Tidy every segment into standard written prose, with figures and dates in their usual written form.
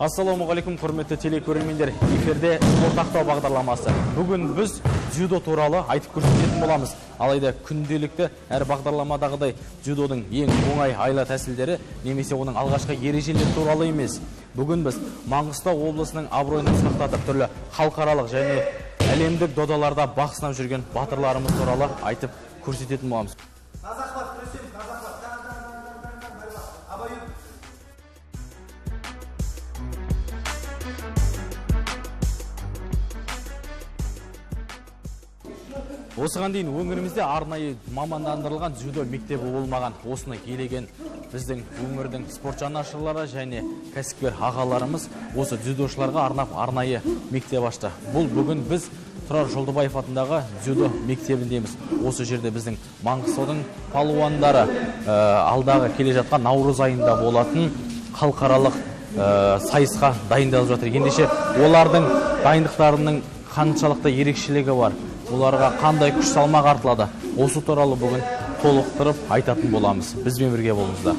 Ассалаумағалейкум, құрметті телекөрермендер. Эфирде спорт ақтау бағдарламасы. Бүгін біз дзюдо туралы айтып көрсететін боламыз. Алайда күнделікті әр бағдарламадағыдай дзюдодың ең оңай айла тәсілдері немесе оның алғашқы ережелері туралы емес. Бүгін біз Маңғыстау облысының абыройын сақтатып түрлі халықаралық және әлемдік додаларда бақ сынап жүрген батырларымыз туралы айтып көрсететін боламыз. Осыған дейін өңірімізде арнайы мамандандырылған дзюдо мектебі болмаған. Осыны елеген біздің өңірдің спорт жанашырлары және кәсіпкер ағаларымыз осы дзюдошыларға арнап арнайы мектеп ашты. Бұл бүгін біз Тұрар Жолдыбаев атындағы дзюдо мектебіндеміз. Осы жерде біздің Маңғыстаудың палуандары алдағы келе жатқан наурыз айында болатын халықаралық сайысқа дайындалып жатыр. Ендеше олардың дайындықтарының қаншалықты ерекшелігі бар, оларға қандай күш салмақ артылады, осы туралы бүгін толықтырып айтатын боламыз. Бізбен бірге болыңыздар.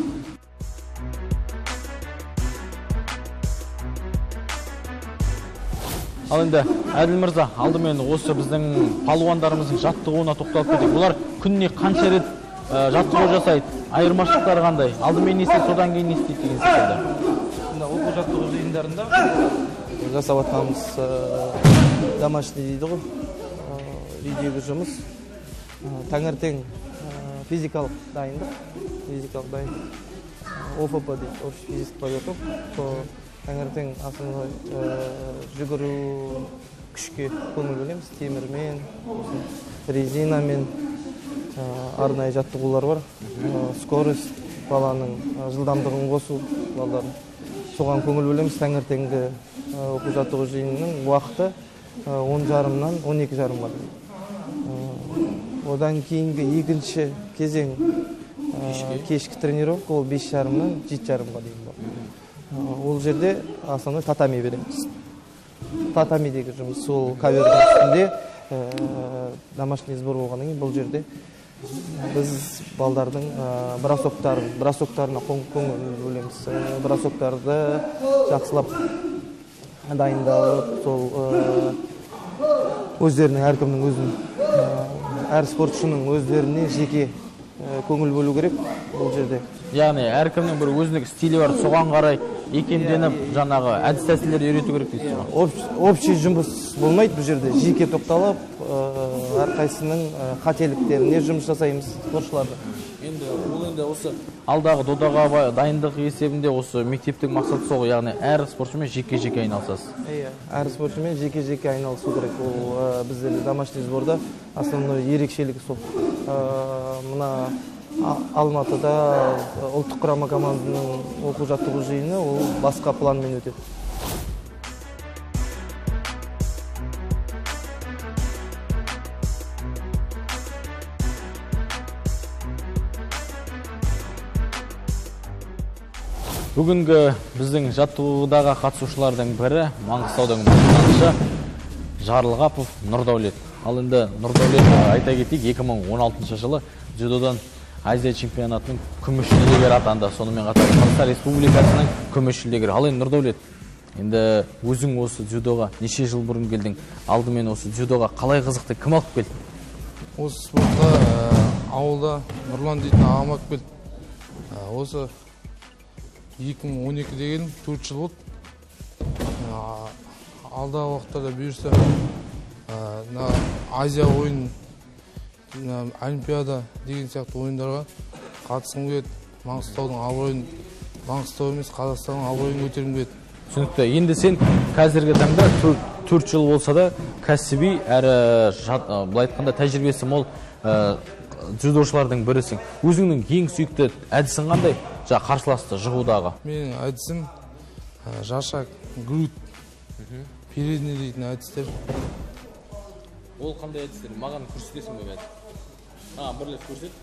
Ал енді Әділ мырза, алдымен осы біздің палуандарымыздың жаттығуына тоқталып кетейік. Бұлар күніне қанша рет жаттығу жасайды, айырмашылықтары қандай? Алдымен не істейді, содан кейін не істейді деген секілді. Оқу жаттығу жиындарында жасап жатқанымыз домашний дейді ғой. Үйдегі жұмыс, таңертең физикалық дайындық, ОФП дейді, общий физический подготовка. Таңертең основной жүгіру, күшке көңіл бөлеміз, темірмен, резинамен, арнайы жаттығулар бар. Скорость, баланың жылдамдығын қосу, балалардың. Соған көңіл бөлеміз. Таңертеңгі оқу жаттығу жиынының уақыты 10:30-нан 12:30-ға. Одан кейінгі екінші кезең кешкі тренировка, ол 5:30-нан 7:30-ға дейін бар. Ол жерде основной татами береміз. Татамидегі жұмыс, ол ковердің үстінде домашний сбор болғаннан кейін бұл жерде біз балдардың бросоктарына көңіл бөлеміз. Бросоктарды жақсылап дайындалып, сол өздерінің әркімнің әр спортшының өздеріне жеке көңіл бөлу керек бұл жерде. Яғни әркімнің бір өзіндік стилі бар, соған қарай икемделіп, жаңағы әдіс тәсілдерді үйрету керек дейсіз ғой. Общий жұмыс болмайды бұл жерде. Жеке тоқталып, әрқайсының қателіктеріне жұмыс жасаймыз спортшыларды. Енді осы алдағы додаға дайындық есебінде осы мектептің мақсаты сол, яғни әр спортшымен жеке-жеке айналысасыз. Иә, әр спортшымен жеке-жеке айналысу керек. Ол бізде домашний сборда основной ерекшелігі сол. Мына Алматыда ұлттық құрама команданың оқу жаттығу жиыны ол басқа планмен өтеді. Бүгінгі біздің жаттығудағы қатысушылардың бірі Маңғыстаудың мақтанышы Жарылғапов Нұрдәулет. Ал енді Нұрдәулет айта кетейік, 2016 жылы дзюдодан Азия чемпионатының күміс жүлдегері атанды. Сонымен қатар Қазақстан Республикасының күміс жүлдегері. Ал енді Нұрдәулет, енді өзің осы дзюдоға неше жыл бұрын келдің? Алдымен осы дзюдоға қалай қызықты, кім алып келді? Осы спортқа ауылда Нұрлан дейтін ағам алып келді. Осы 2012-де келдім, 4 жыл болды. Алдағы уақыттарда бұйырса Азия ойын, Олимпиада деген сияқты ойындарға қатысқым келеді. Маңғыстаудың абыройын, Маңғыстау емес, Қазақстанның абыройын көтергім келеді. Түсінікті. Енді сен қазіргі таңда 4 жыл болса да кәсіби әрі былай айтқанда тәжірибесі мол дзюдошылардың бірісің. Өзіңнің ең сүйікті әдісің қандай? Қарсыласты жығудағы. Менің әдісім жашак, груд, передний дейтін әдістер. Ол қандай әдістер? Маған көрсетесің бе әдіс? Бірлес көрсет.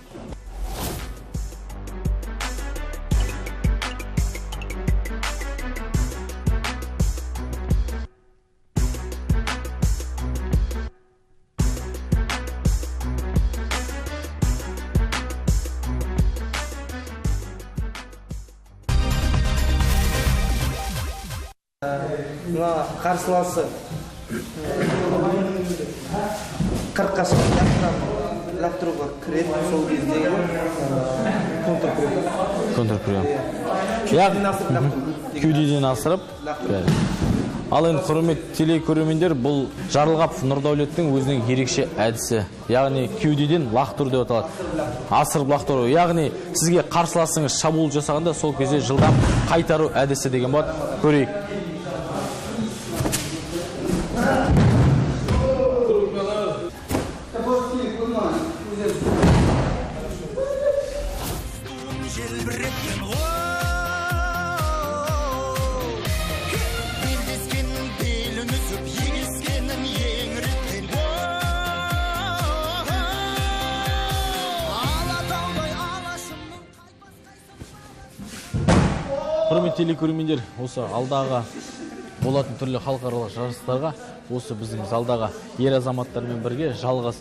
Мына қарсыласы 40-қа шығып лақтыруға кіреді, сол кезде Контрприем. Кеудеден асырып. Ал енді құрметті телекөрермендер, бұл Жарылғапов Нұрдәулеттің өзінің ерекше әдісі. Яғни кеудеден лақтыру деп аталады. Асырып лақтыру. Яғни сізге қарсыласыңыз шабуыл жасағанда сол кезде жылдам қайтару әдісі деген болады. Көрейік. Құрметті телекөрермендер, осы алдағы болатын түрлі халықаралық жарыстарға осы біздің залдағы ер азаматтармен бірге жалғыз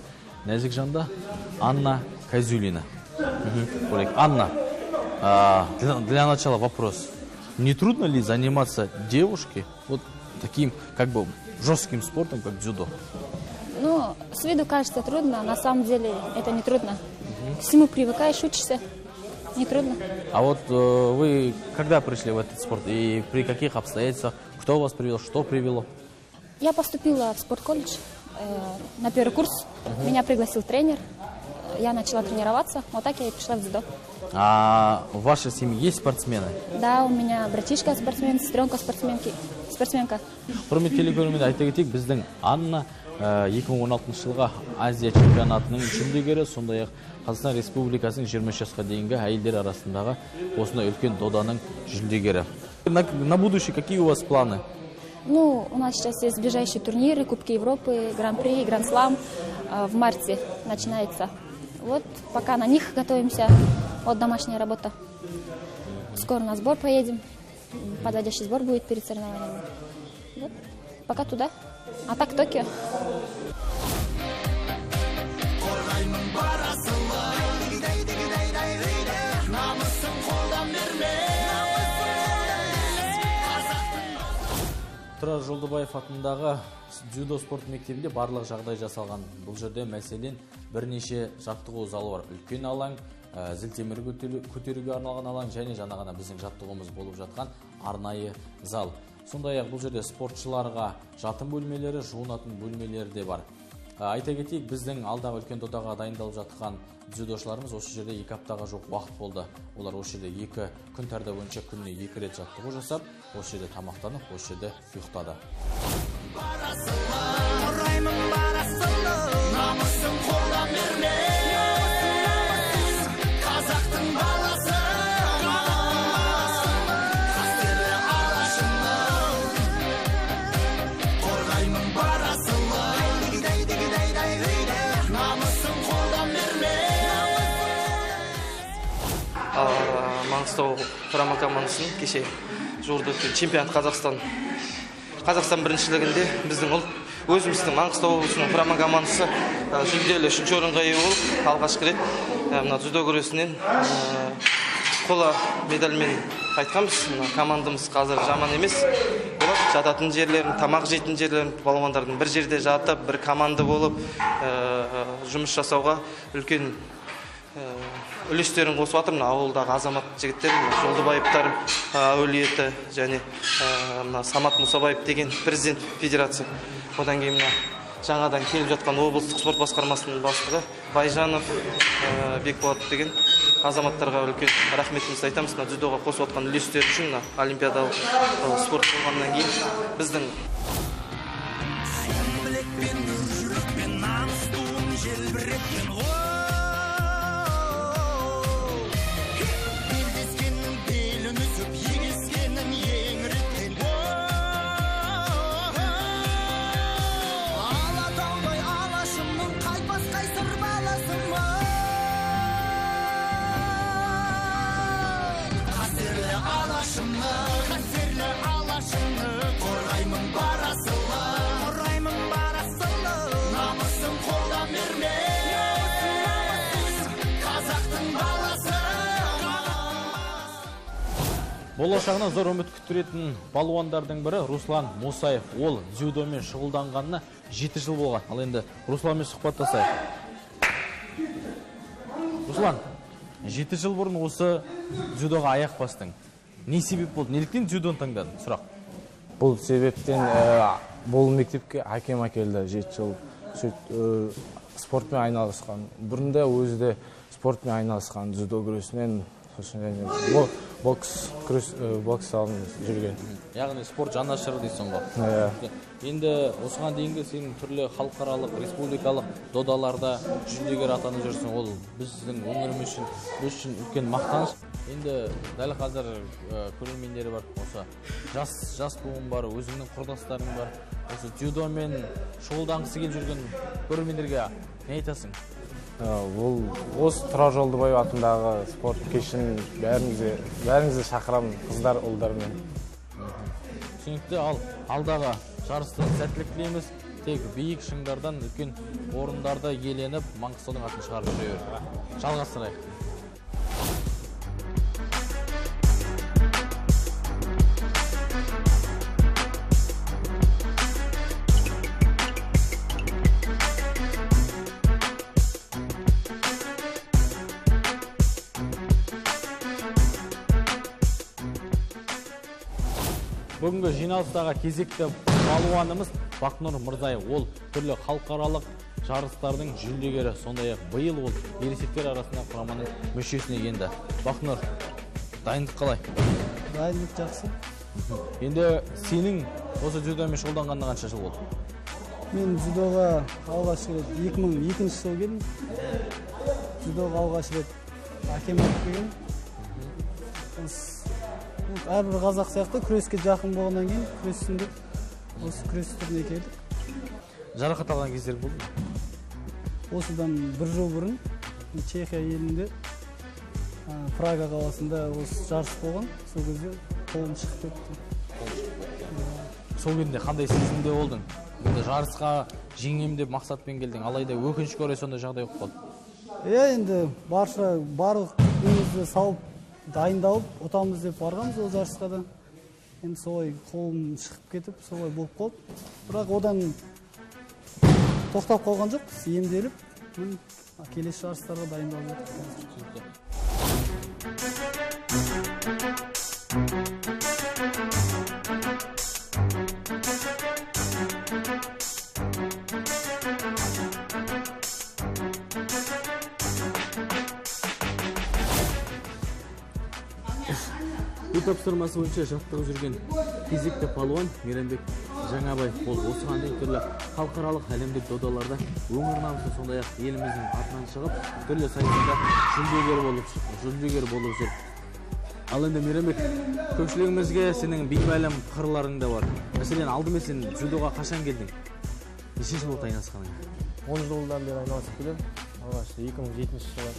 нәзік жанды Анна Козюлина. Анна, для начала вопрос. Не трудно ли заниматься девушке вот таким как бы жестким спортом, как дзюдо? Ну, с виду кажется трудно, на самом деле это не трудно. К всему привыкаешь, учишься. Не трудно. А вот вы когда пришли в этот спорт и при каких обстоятельствах? Кто вас привел, что привело? Я поступила в спортколледж на первый курс. Меня пригласил тренер. Я начала тренироваться. Вот так я и пришла в дзюдо. А в вашей семье есть спортсмены? Да, у меня братишка спортсмен, сестренка спортсменка. Құрметті телекөрермендер, айта кетейік, біздің Анна 2016 жылғы Азия чемпионатының жүлдегері, сондай-ақ Қазақстан Республикасының 23 жасқа дейінгі әйелдер арасындағы осындай үлкен доданың жүлдегері. На будущее какие у вас планы? Ну, у нас сейчас есть ближайшие турниры, Кубки Европы, Гран-при, Гранд-слам. В марте начинается. Вот пока на них готовимся. Вот домашняя работа. Скоро на сбор поедем. Подводящий сбор будет перед соревнованиями. Вот. Пока туда. А так Токио. Тұрар Жолдыбаев атындағы дзюдо спорт мектебінде барлық жағдай жасалған. Бұл жерде мәселен бірнеше жаттығу залы бар. Үлкен алаң, зілтемір көтеруге арналған алаң және жаңа ғана біздің жаттығуымыз болып жатқан арнайы зал. Сондай-ақ бұл жерде спортшыларға жатын бөлмелері, жуынатын бөлмелері де бар. Айта кетейік, біздің алдағы үлкен додаға дайындалып жатқан дзюдошыларымыз осы жерде 2 аптаға жоқ уақыт болды. Олар осы жерде 2 күн тәртібі бойынша күніне 2 рет жаттығу жасап, осы жерде тамақтанып, осы жерде ұйықтады. Маңғыстау құрама командасының кеше жуырда өткен чемпионат Қазақстан біріншілігінде біздің өзіміздің Маңғыстау облысының құрама командасы жүлделі 3-ші орынға ие болып, алғашқы рет дзюдо күресінен қола медальмен қайтқанбыз. Командамыз қазір жаман емес. Жататын жерлерін, тамақ жейтін жерлерін, балуандардың бір жерде жатып, бір команда болып жұмыс жасауға үлкен үлестерін қосып жатыр. Ауылдағы азамат жігіттер, Жолдыбаевтар, Әулиеті және Самат Мұсабаев деген президент федерация. Одан кейін жаңадан келіп жатқан облыстық спорт басқармасының бастығы Байжанов, Бекболат деген азаматтарға үлкен рахметімізді айтамыз. Дзюдоға қосып жатқан үлестері үшін олимпиадалық спорт болғаннан кейін біздің Қасерлі алашымны, қорғаймын бар Болашағына зор үміт күттіретін балуандардың бірі Руслан Мусаев. Ол дзюдомен шұғылданғанына 7 жыл болған. Ал енді Русланмен сұхбаттасайық. Руслан, 7 жыл бұрын осы дзюдоға аяқ бастың. Не себеп болды? Неліктен дзюдоны таңдадың? Сұрақ. Бұл себептен бұл мектепке әкем әкелді 7 жыл. Спортпен айналысқан. Бұрында өзі де спортпен айналысқан, дзюдо күресінен, бокс салын жүрген. Яғни спорт жанашыры дейсің ғой. Енді осыған дейінгі сенің түрлі халықаралық, республикалық додаларда жүлдегер атанып жүрсің. Ол біздің өңіріміз үшін үлкен мақтаныш. Енді дәл қазір көрермендері бар. Осы жас буын бар, өзіңнің құрдастарың бар. Осы дзюдомен шұғылданғысы келіп жүрген көрермендерге не айтасың? Ол осы Тұрар Жолдыбаев атындағы спорт кешін бәріңізді шақырамын, қыздар, ұлдармен. Түсінікті. Ал алдағы жарысты сәттілік тілейміз. Тек биік шыңдардан үлкен орындарды иеленіп, Маңғыстаудың атын шығарып жүре бер. Жалғастырайық. Бүгінгі жиналыстағы кезекті балуанымыз Бақнұр Мырзаев. Ол түрлі халықаралық жарыстардың жүлдегері. Сондай-ақ биыл ол ересектер арасында құраманың мүшесіне енді. Бақнұр, дайындық қалай? Дайындық жақсы. Енді сенің осы дзюдомен шұғылданғанына қанша жыл болды? Мен дзюдоға алғаш рет 2002 жыл келдім. Дзюдоға алғаш рет әкем алып келген. Әрбір қазақ сияқты күреске жақын болғаннан кейін күресінде осы күрес түріне келдік. Жарақат алған кездер болды ма? Осыдан 1 жыл бұрын Чехия елінде Прага қаласында осы жарыс болған. Сол кезде қолым шығып кетті. Сол кезінде қандай сезімде болдың? Енді жарысқа жеңем деп мақсатпен келдің, алайда өкінішке орай сондай жағдай болып қалды. Енді барлық өзімізді салып дайындалып, ұтамыз деп барғанбыз ол жарысқа да. Енді солай қолым шығып кетіп, солай болып қалды. Бірақ одан тоқтап қалған жоқ, емделіп, келесі жарыстарға дайындалып жатырмыз. Тапсырмасы бойынша жаттығып жүрген кезекті палуан Мейрамбек Жаңабаев. Ол осыған дейін түрлі халықаралық әлемдік додаларда өңір намысын, сондай-ақ еліміздің атынан шығып, түрлі сайыстарда жүлдегер болып жүр. Ал енді Мейрамбек, көпшілігімізге сенің беймәлім қырларың да бар. Мәселен, алдымен сен дзюдоға қашан келдің? Неше жыл болды айналысқаның? 10 жылдан бері айналысып келемін. Алғаш 2007 жылы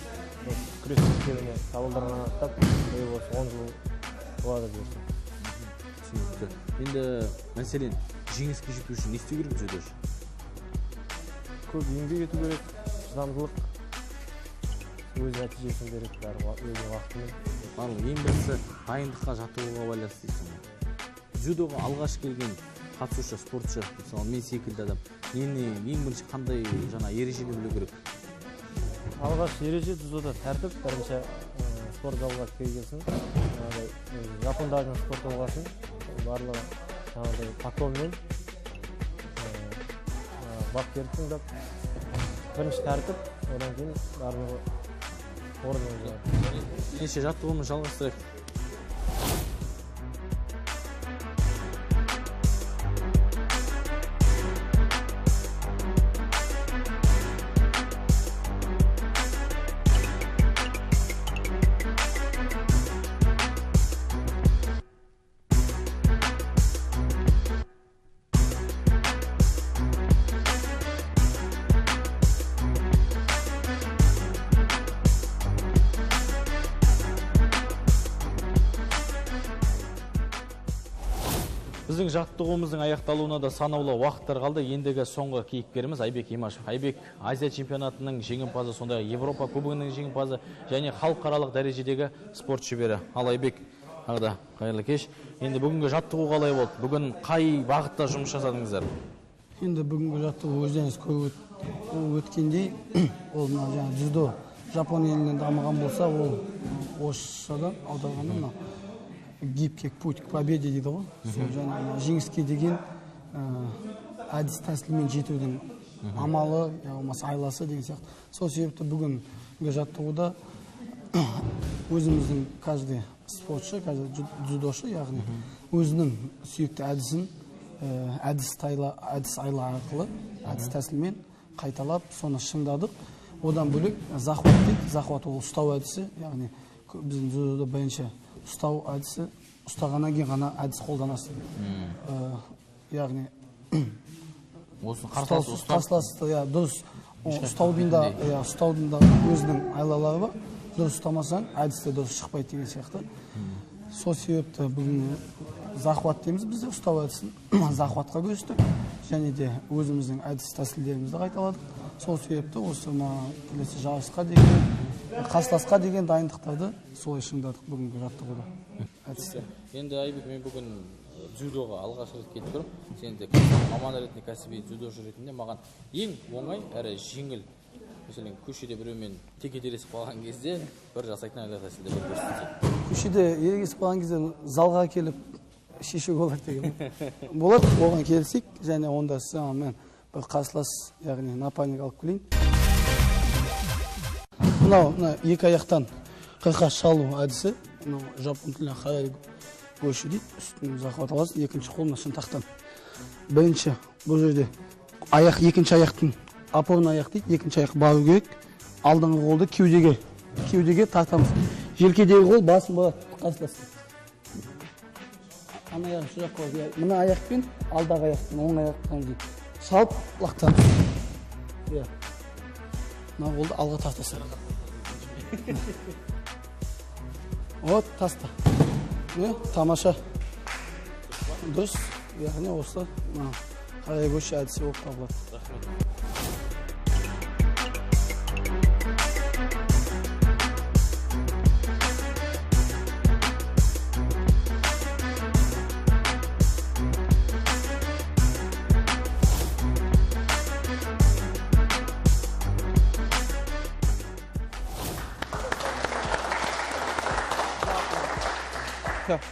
күрес мектебіне табылдырған аттап, осы 10 жыл болады десем. Түсінікті. Енді мәселен, жеңіске жету үшін не істеу керек дзюдо үшін? Көп еңбек ету керек, шыдамдылық, өз нәтижесін береді, бәрі өз уақытымен. Барлық ең бірінші дайындыққа жаттығуға байланысты дейсің. Дзюдоға алғаш келген қатысушы, спортшы, мысалы мен секілді адам, ең бірінші қандай ережені білу керек? Алғаш ереже дзюдода тәртіп, бірінші спорт залға келгенсің, жапондардың спорт залғасын, барлығы патронмен бапкерді тыңдап, бірінші тәртіп, одан кейін барлығы орнына болады. Неше жаттығуымыз жалғастырайық. Біздің жаттығуымыздың аяқталуына да санаулы уақыттар қалды. Ендігі соңғы кейіпкеріміз Айбек Имашев. Айбек Азия чемпионатының жеңімпазы, сондай Европа кубогының жеңімпазы және халықаралық дәрежедегі спорт шебері. Ал Айбек, Ағда, қайырлы кеш. Енді бүгінгі жаттығу қалай болды? Бүгін қай бағытта жұмыс жасадыңыздар? Енді бүгінгі жаттығу өздеріңіз көріп өткендей, ол мына жаңағы дзюдо Жапон елінен дамыған болса, ол орысшадан аударғанда мына гибкий путь к победе дейді ғой. Сол жаңағы жеңіске деген әдіс тәсілмен жетудің амалы, болмаса айласы деген сияқты. Сол себепті бүгінгі жаттығуда өзіміздің каждый спортшы, каждый дзюдошы, яғни өзінің сүйікті әдісін әдіс айла арқылы, әдіс тәсілмен қайталап, соны шыңдадық. Одан бөлек захват дейді. Захват ол ұстау әдісі, яғни біздің дзюдода бірінші ұстау әдісі, ұстағаннан кейін ғана әдіс қолданасыз. Яғни қарсыласты дұрыс ұстаудың да өзінің айлалары бар. Дұрыс ұстамасаң, әдісте дұрыс шықпайды деген сияқты. Сол себепті бүгін захват дейміз, бізде ұстау әдісін захватқа көстік, және де өзіміздің әдіс тәсілдерімізді қайталадық. Сол себепті осы келесі жарысқа деген, қарсыласқа деген дайындықтарды солай шыңдадық бүгінгі жаттығуда. Енді Айбек, мен бүгін дзюдоға алғаш рет кетіп тұрмын. Сен де маман ретінде, кәсіби дзюдошы ретінде маған ең оңай әрі жеңіл, мәселен, көшеде біреумен теке-тересіп қалған кезде бір жасайтын айла тәсілді бір көрсетсе. Көшеде ерегесіп қалған кезде залға келіп шешуге болады деген. Болады, оған келсек, және онда мен бір қарсылас, яғни напарник алып келейін. Мынау екі аяқтан қырқа шалу әдісі, жапон тіліне қарай көшу дейді, үстіне захват аласыз, екінші қолына шынтақтан. Бірінші бұл жерде аяқ, екінші аяқтың опорный аяқ дейді, екінші аяқ бару керек, алдыңғы қолды кеудеге тартамыз. Желкедегі қол басын болады, қарсыласын. Ана аяқ şu жаққа қойды. Мына аяқпен, алдағы аяқпен, оң аяқтан дейді. Шалып, лақтан. Мына қолды алға тартасың. Вот, таста. Тамаша. Дұрыс, яғни осы қарай көші әдісі болып табылады.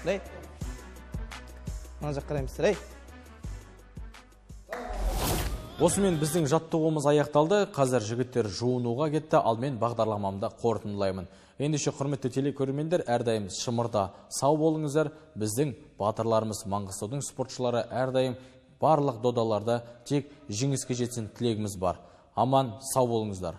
Лей. Мына жаққа қараймыз, лей. Осымен біздің жаттығуымыз аяқталды. Қазір жігіттер жуынуға кетті, ал мен бағдарламамды қорытындылаймын. Ендеше құрметті телекөрермендер, әрдайым шымырда сау болыңыздар. Біздің батырларымыз, Маңғыстаудың спортшылары әрдайым барлық додаларда тек жеңіске жетсін тілегіміз бар. Аман, сау болыңыздар.